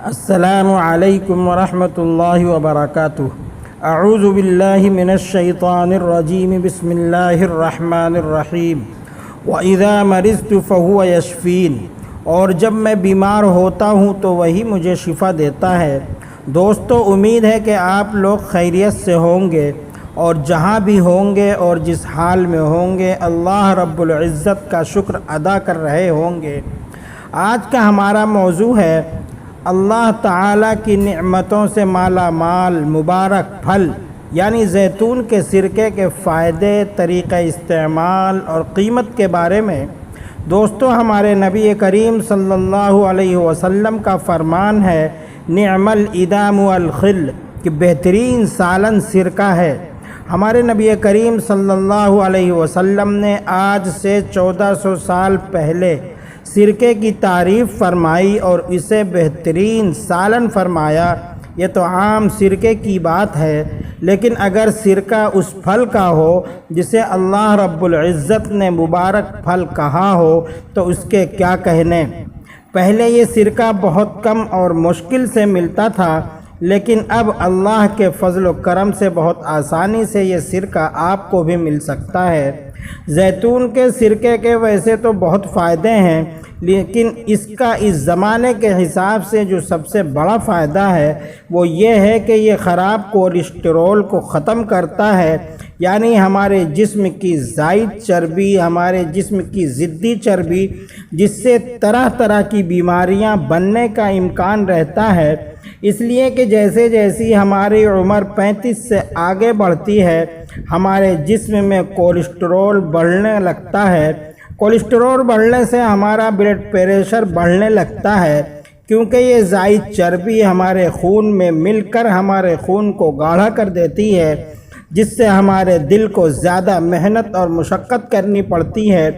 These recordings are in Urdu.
السلام علیکم ورحمۃ اللہ وبرکاتہ۔ اعوذ باللہ من الشیطان الرجیم، بسم اللہ الرحمن الرحیم۔ وَإِذَا مَرِضْتُ فَهُوَ يَشْفِينِ، اور جب میں بیمار ہوتا ہوں تو وہی مجھے شفا دیتا ہے۔ دوستو، امید ہے کہ آپ لوگ خیریت سے ہوں گے اور جہاں بھی ہوں گے اور جس حال میں ہوں گے اللہ رب العزت کا شکر ادا کر رہے ہوں گے۔ آج کا ہمارا موضوع ہے اللہ تعالیٰ کی نعمتوں سے مالا مال مبارک پھل یعنی زیتون کے سرکے کے فائدے، طریقہ استعمال اور قیمت کے بارے میں۔ دوستو، ہمارے نبی کریم صلی اللہ علیہ وسلم کا فرمان ہے، نعم الادام والخل، کہ بہترین سالن سرکہ ہے۔ ہمارے نبی کریم صلی اللہ علیہ وسلم نے آج سے 1400 سال پہلے سرکے کی تعریف فرمائی اور اسے بہترین سالن فرمایا۔ یہ تو عام سرکے کی بات ہے، لیکن اگر سرکہ اس پھل کا ہو جسے اللہ رب العزت نے مبارک پھل کہا ہو تو اس کے کیا کہنے۔ پہلے یہ سرکہ بہت کم اور مشکل سے ملتا تھا، لیکن اب اللہ کے فضل و کرم سے بہت آسانی سے یہ سرکہ آپ کو بھی مل سکتا ہے۔ زیتون کے سرکے کے ویسے تو بہت فائدے ہیں، لیکن اس کا اس زمانے کے حساب سے جو سب سے بڑا فائدہ ہے وہ یہ ہے کہ یہ خراب کولیسٹرول کو ختم کرتا ہے، یعنی ہمارے جسم کی زائد چربی، ہمارے جسم کی ضدی چربی، جس سے طرح طرح کی بیماریاں بننے کا امکان رہتا ہے۔ اس لیے کہ جیسے جیسی ہماری عمر 35 سے آگے بڑھتی ہے ہمارے جسم میں کولیسٹرول بڑھنے لگتا ہے۔ کولیسٹرول بڑھنے سے ہمارا بلڈ پریشر بڑھنے لگتا ہے، کیونکہ یہ زائد چربی ہمارے خون میں مل کر ہمارے خون کو گاڑھا کر دیتی ہے، جس سے ہمارے دل کو زیادہ محنت اور مشقت کرنی پڑتی ہے۔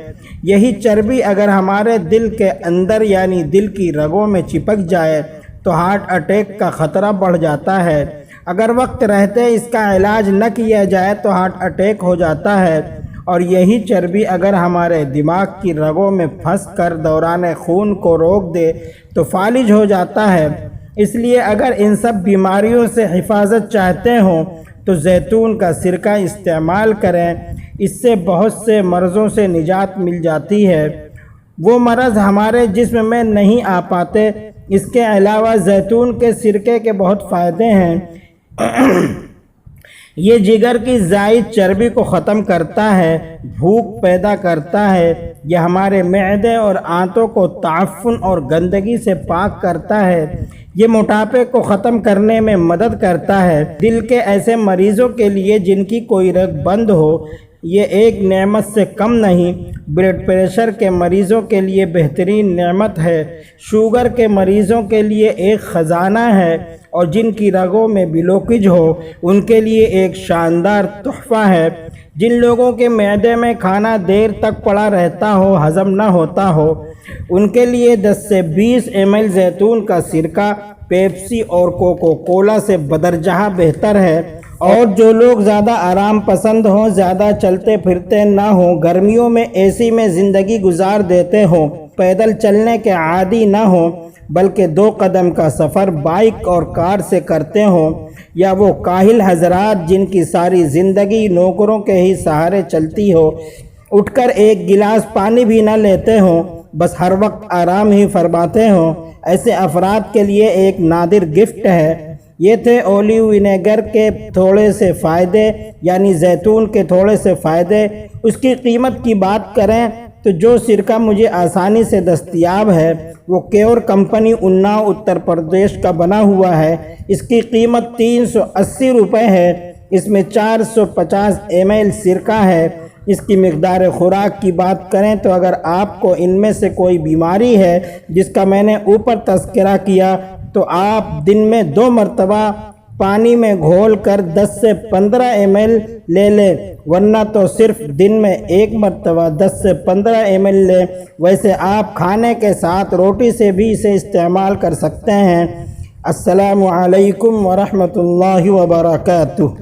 یہی چربی اگر ہمارے دل کے اندر یعنی دل کی رگوں میں چپک جائے تو ہارٹ اٹیک کا خطرہ بڑھ جاتا ہے۔ اگر وقت رہتے اس کا علاج نہ کیا جائے تو ہارٹ اٹیک ہو جاتا ہے، اور یہی چربی اگر ہمارے دماغ کی رگوں میں پھنس کر دوران خون کو روک دے تو فالج ہو جاتا ہے۔ اس لیے اگر ان سب بیماریوں سے حفاظت چاہتے ہوں تو زیتون کا سرکہ استعمال کریں، اس سے بہت سے مرضوں سے نجات مل جاتی ہے، وہ مرض ہمارے جسم میں نہیں آ پاتے۔ اس کے علاوہ زیتون کے سرکے کے بہت فائدے ہیں۔ یہ جگر کی زائد چربی کو ختم کرتا ہے، بھوک پیدا کرتا ہے، یہ ہمارے معدے اور آنتوں کو تعفن اور گندگی سے پاک کرتا ہے، یہ موٹاپے کو ختم کرنے میں مدد کرتا ہے۔ دل کے ایسے مریضوں کے لیے جن کی کوئی رگ بند ہو یہ ایک نعمت سے کم نہیں۔ بلڈ پریشر کے مریضوں کے لیے بہترین نعمت ہے، شوگر کے مریضوں کے لیے ایک خزانہ ہے، اور جن کی رگوں میں بلوکج ہو ان کے لیے ایک شاندار تحفہ ہے۔ جن لوگوں کے معدے میں کھانا دیر تک پڑا رہتا ہو، ہضم نہ ہوتا ہو، ان کے لیے 10 سے 20 ml زیتون کا سرکہ پیپسی اور کوکو کولا سے بدرجہ بہتر ہے۔ اور جو لوگ زیادہ آرام پسند ہوں، زیادہ چلتے پھرتے نہ ہوں، گرمیوں میں اے سی میں زندگی گزار دیتے ہوں، پیدل چلنے کے عادی نہ ہوں، بلکہ 2 قدم کا سفر بائک اور کار سے کرتے ہوں، یا وہ کاہل حضرات جن کی ساری زندگی نوکروں کے ہی سہارے چلتی ہو، اٹھ کر ایک گلاس پانی بھی نہ لیتے ہوں، بس ہر وقت آرام ہی فرماتے ہوں، ایسے افراد کے لیے ایک نادر گفٹ ہے۔ یہ تھے اولیو ونیگر کے تھوڑے سے فائدے، یعنی زیتون کے تھوڑے سے فائدے۔ اس کی قیمت کی بات کریں تو جو سرکہ مجھے آسانی سے دستیاب ہے وہ کیور کمپنی اناؤ اتر پردیش کا بنا ہوا ہے۔ اس کی قیمت 380 روپے ہے۔ اس میں 450 ml سرکہ ہے۔ اس کی مقدار خوراک کی بات کریں تو اگر آپ کو ان میں سے کوئی بیماری ہے جس کا میں نے اوپر تذکرہ کیا تو آپ دن میں 2 مرتبہ پانی میں گھول کر 10 سے 15 ml لے لیں، ورنہ تو صرف دن میں 1 مرتبہ 10 سے 15 ml لیں۔ ویسے آپ کھانے کے ساتھ روٹی سے بھی اسے استعمال کر سکتے ہیں۔ السلام علیکم ورحمۃ اللہ وبرکاتہ۔